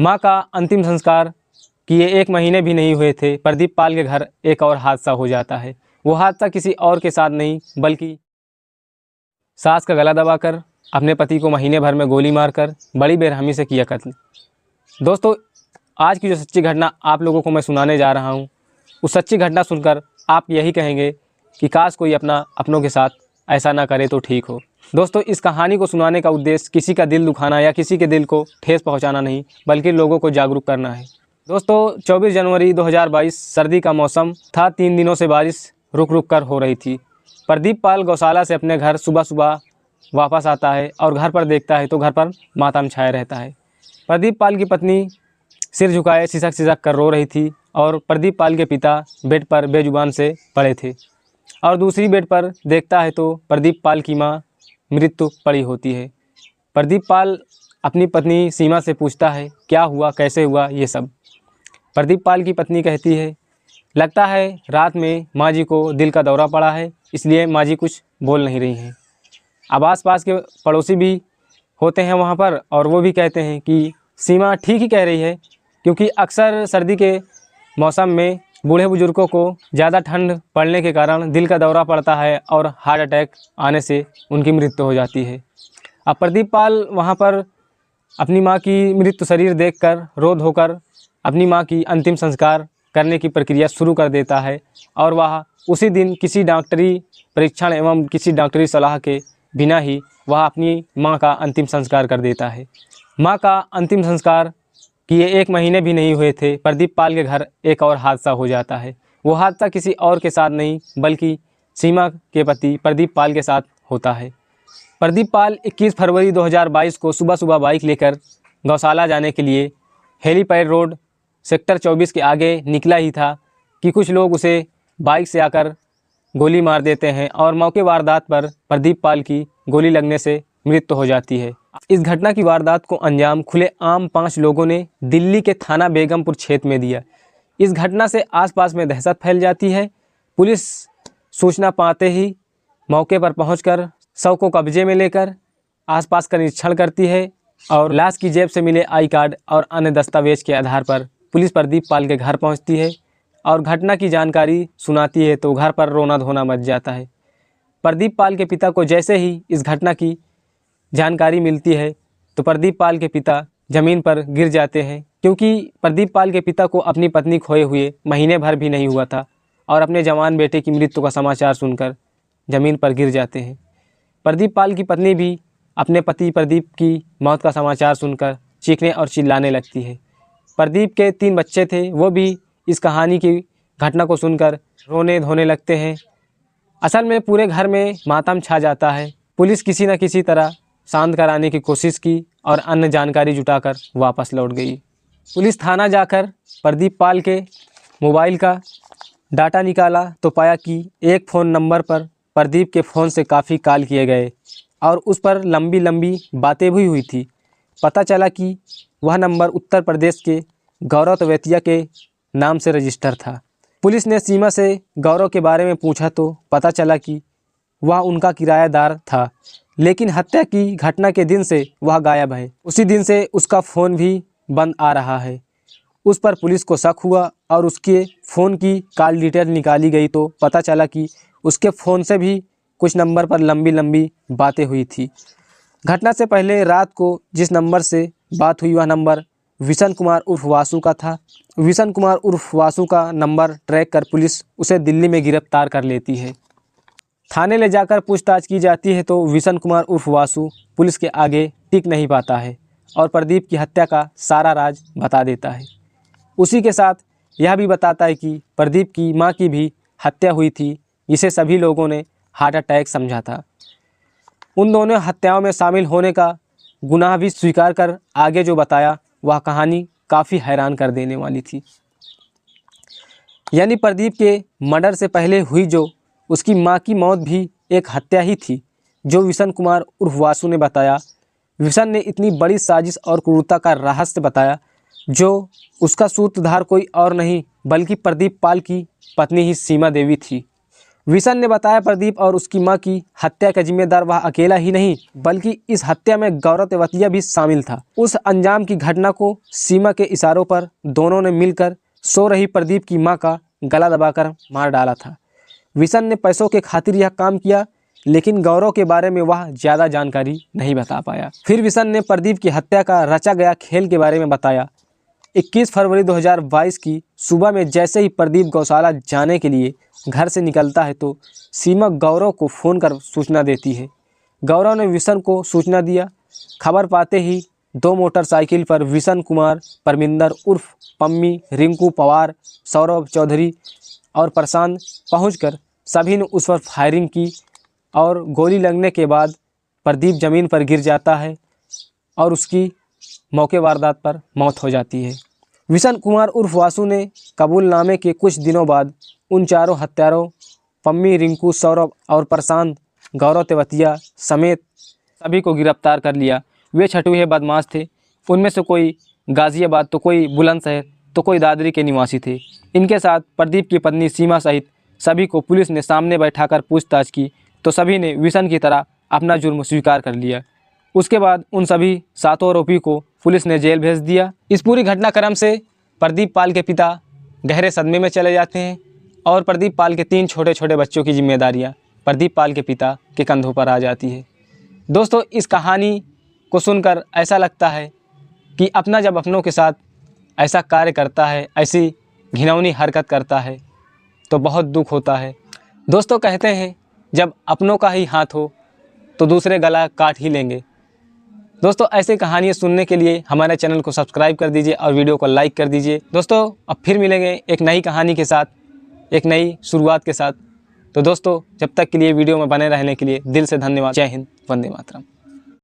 मां का अंतिम संस्कार किए 1 महीने भी नहीं हुए थे, प्रदीप पाल के घर एक और हादसा हो जाता है। वो हादसा किसी और के साथ नहीं बल्कि सास का गला दबाकर अपने पति को महीने भर में गोली मारकर बड़ी बेरहमी से किया कत्ल। दोस्तों, आज की जो सच्ची घटना आप लोगों को मैं सुनाने जा रहा हूँ, उस सच्ची घटना सुनकर आप यही कहेंगे कि काश कोई अपनों के साथ ऐसा ना करे तो ठीक हो। दोस्तों, इस कहानी को सुनाने का उद्देश्य किसी का दिल दुखाना या किसी के दिल को ठेस पहुंचाना नहीं, बल्कि लोगों को जागरूक करना है। दोस्तों, 24 जनवरी 2022 सर्दी का मौसम था। 3 दिनों से बारिश रुक रुक कर हो रही थी। प्रदीप पाल गौशाला से अपने घर सुबह सुबह वापस आता है और घर पर देखता है तो घर पर मातम छाया रहता है। प्रदीप पाल की पत्नी सिर झुकाए सिसक सिसक कर रो रही थी और प्रदीप पाल के पिता बेड पर बेजुबान से पड़े थे और दूसरी बेड पर देखता है तो प्रदीप पाल की मां मृत्यु पड़ी होती है। प्रदीप पाल अपनी पत्नी सीमा से पूछता है, क्या हुआ, कैसे हुआ ये सब। प्रदीप पाल की पत्नी कहती है, लगता है रात में माँ जी को दिल का दौरा पड़ा है, इसलिए माँ जी कुछ बोल नहीं रही हैं। अब आस-पास के पड़ोसी भी होते हैं वहाँ पर और वो भी कहते हैं कि सीमा ठीक ही कह रही है, क्योंकि अक्सर सर्दी के मौसम में बूढ़े बुजुर्गों को ज़्यादा ठंड पड़ने के कारण दिल का दौरा पड़ता है और हार्ट अटैक आने से उनकी मृत्यु हो जाती है। अब प्रदीप पाल वहाँ पर अपनी माँ की मृत्यु शरीर देखकर रो धोकर अपनी माँ की अंतिम संस्कार करने की प्रक्रिया शुरू कर देता है और वह उसी दिन किसी डॉक्टरी परीक्षण एवं किसी डॉक्टरी सलाह के बिना ही वह अपनी माँ का अंतिम संस्कार कर देता है। माँ का अंतिम संस्कार किए 1 महीने भी नहीं हुए थे, प्रदीप पाल के घर एक और हादसा हो जाता है। वो हादसा किसी और के साथ नहीं बल्कि सीमा के पति प्रदीप पाल के साथ होता है। प्रदीप पाल 21 फरवरी 2022 को सुबह सुबह बाइक लेकर गौशाला जाने के लिए हेलीपैड रोड सेक्टर 24 के आगे निकला ही था कि कुछ लोग उसे बाइक से आकर गोली मार देते हैं और मौके वारदात पर प्रदीप पाल की गोली लगने से मृत्यु हो जाती है। इस घटना की वारदात को अंजाम खुलेआम 5 लोगों ने दिल्ली के थाना बेगमपुर क्षेत्र में दिया। इस घटना से आसपास में दहशत फैल जाती है। पुलिस सूचना पाते ही मौके पर पहुंचकर शव को कब्जे में लेकर आसपास का निरीक्षण करती है और लाश की जेब से मिले आई कार्ड और अन्य दस्तावेज के आधार पर पुलिस प्रदीप पाल के घर पहुंचती है और घटना की जानकारी सुनाती है तो घर पर रोना धोना मच जाता है। प्रदीप पाल के पिता को जैसे ही इस घटना की जानकारी मिलती है तो प्रदीप पाल के पिता ज़मीन पर गिर जाते हैं, क्योंकि प्रदीप पाल के पिता को अपनी पत्नी खोए हुए महीने भर भी नहीं हुआ था और अपने जवान बेटे की मृत्यु का समाचार सुनकर ज़मीन पर गिर जाते हैं। प्रदीप पाल की पत्नी भी अपने पति प्रदीप की मौत का समाचार सुनकर चीखने और चिल्लाने लगती है। प्रदीप के 3 बच्चे थे, वो भी इस कहानी की घटना को सुनकर रोने धोने लगते हैं। असल में पूरे घर में मातम छा जाता है। पुलिस किसी न किसी तरह शांत कराने की कोशिश की और अन्य जानकारी जुटाकर वापस लौट गई। पुलिस थाना जाकर प्रदीप पाल के मोबाइल का डाटा निकाला तो पाया कि एक फ़ोन नंबर पर प्रदीप के फ़ोन से काफ़ी कॉल किए गए और उस पर लंबी लंबी बातें भी हुई थी। पता चला कि वह नंबर उत्तर प्रदेश के गौरव तवेतिया के नाम से रजिस्टर था। पुलिस ने सीमा से गौरव के बारे में पूछा तो पता चला कि वह उनका किराएदार था, लेकिन हत्या की घटना के दिन से वह गायब है। उसी दिन से उसका फ़ोन भी बंद आ रहा है। उस पर पुलिस को शक हुआ और उसके फ़ोन की कॉल डिटेल निकाली गई तो पता चला कि उसके फ़ोन से भी कुछ नंबर पर लंबी लंबी बातें हुई थी। घटना से पहले रात को जिस नंबर से बात हुई वह नंबर विशन कुमार उर्फ वासु का था। विशन कुमार उर्फ वासु का नंबर ट्रैक कर पुलिस उसे दिल्ली में गिरफ्तार कर लेती है। थाने ले जाकर पूछताछ की जाती है तो विशन कुमार उर्फ वासु पुलिस के आगे टिक नहीं पाता है और प्रदीप की हत्या का सारा राज बता देता है। उसी के साथ यह भी बताता है कि प्रदीप की मां की भी हत्या हुई थी, जिसे सभी लोगों ने हार्ट अटैक समझा था। उन दोनों हत्याओं में शामिल होने का गुनाह भी स्वीकार कर आगे जो बताया वह कहानी काफ़ी हैरान कर देने वाली थी। यानी प्रदीप के मर्डर से पहले हुई जो उसकी मां की मौत भी एक हत्या ही थी, जो विशन कुमार उर्फ वासु ने बताया। विशन ने इतनी बड़ी साजिश और क्रूरता का रहस्य बताया, जो उसका सूत्रधार कोई और नहीं बल्कि प्रदीप पाल की पत्नी ही सीमा देवी थी। विशन ने बताया प्रदीप और उसकी मां की हत्या का जिम्मेदार वह अकेला ही नहीं बल्कि इस हत्या में गौरव तेवतिया भी शामिल था। उस अंजाम की घटना को सीमा के इशारों पर दोनों ने मिलकर सो रही प्रदीप की मां का गला दबाकर मार डाला था। विशन ने पैसों के खातिर यह काम किया, लेकिन गौरव के बारे में वह ज़्यादा जानकारी नहीं बता पाया। फिर विशन ने प्रदीप की हत्या का रचा गया खेल के बारे में बताया। 21 फरवरी 2022 की सुबह में जैसे ही प्रदीप गौशाला जाने के लिए घर से निकलता है तो सीमा गौरव को फ़ोन कर सूचना देती है। गौरव ने विशन को सूचना दिया। खबर पाते ही 2 मोटरसाइकिल पर विशन कुमार, परमिंदर उर्फ पम्मी, रिंकू पवार, सौरभ चौधरी और प्रशांत पहुंचकर सभी ने उस पर फायरिंग की और गोली लगने के बाद प्रदीप ज़मीन पर गिर जाता है और उसकी मौके वारदात पर मौत हो जाती है। विशन कुमार उर्फ वासु ने कबूलनामे के कुछ दिनों बाद उन चारों हत्यारों पम्मी, रिंकू, सौरभ और प्रशांत गौरव तेवतिया समेत सभी को गिरफ्तार कर लिया। वे छठुए बदमाश थे। उनमें से कोई गाज़ियाबाद तो कोई बुलंदशहर तो कोई दादरी के निवासी थे। इनके साथ प्रदीप की पत्नी सीमा सहित सभी को पुलिस ने सामने बैठाकर पूछताछ की तो सभी ने विशन की तरह अपना जुर्म स्वीकार कर लिया। उसके बाद उन सभी 7 आरोपी को पुलिस ने जेल भेज दिया। इस पूरी घटनाक्रम से प्रदीप पाल के पिता गहरे सदमे में चले जाते हैं और प्रदीप पाल के 3 छोटे छोटे बच्चों की जिम्मेदारियां प्रदीप पाल के पिता के कंधों पर आ जाती है। दोस्तों, इस कहानी को सुनकर ऐसा लगता है कि अपना जब अपनों के साथ ऐसा कार्य करता है, ऐसी घिनौनी हरकत करता है तो बहुत दुख होता है। दोस्तों, कहते हैं जब अपनों का ही हाथ हो तो दूसरे गला काट ही लेंगे। दोस्तों, ऐसी कहानियाँ सुनने के लिए हमारे चैनल को सब्सक्राइब कर दीजिए और वीडियो को लाइक कर दीजिए। दोस्तों, अब फिर मिलेंगे एक नई कहानी के साथ, एक नई शुरुआत के साथ। तो दोस्तों, जब तक के लिए वीडियो में बने रहने के लिए दिल से धन्यवाद। जय हिंद, वंदे मातरम।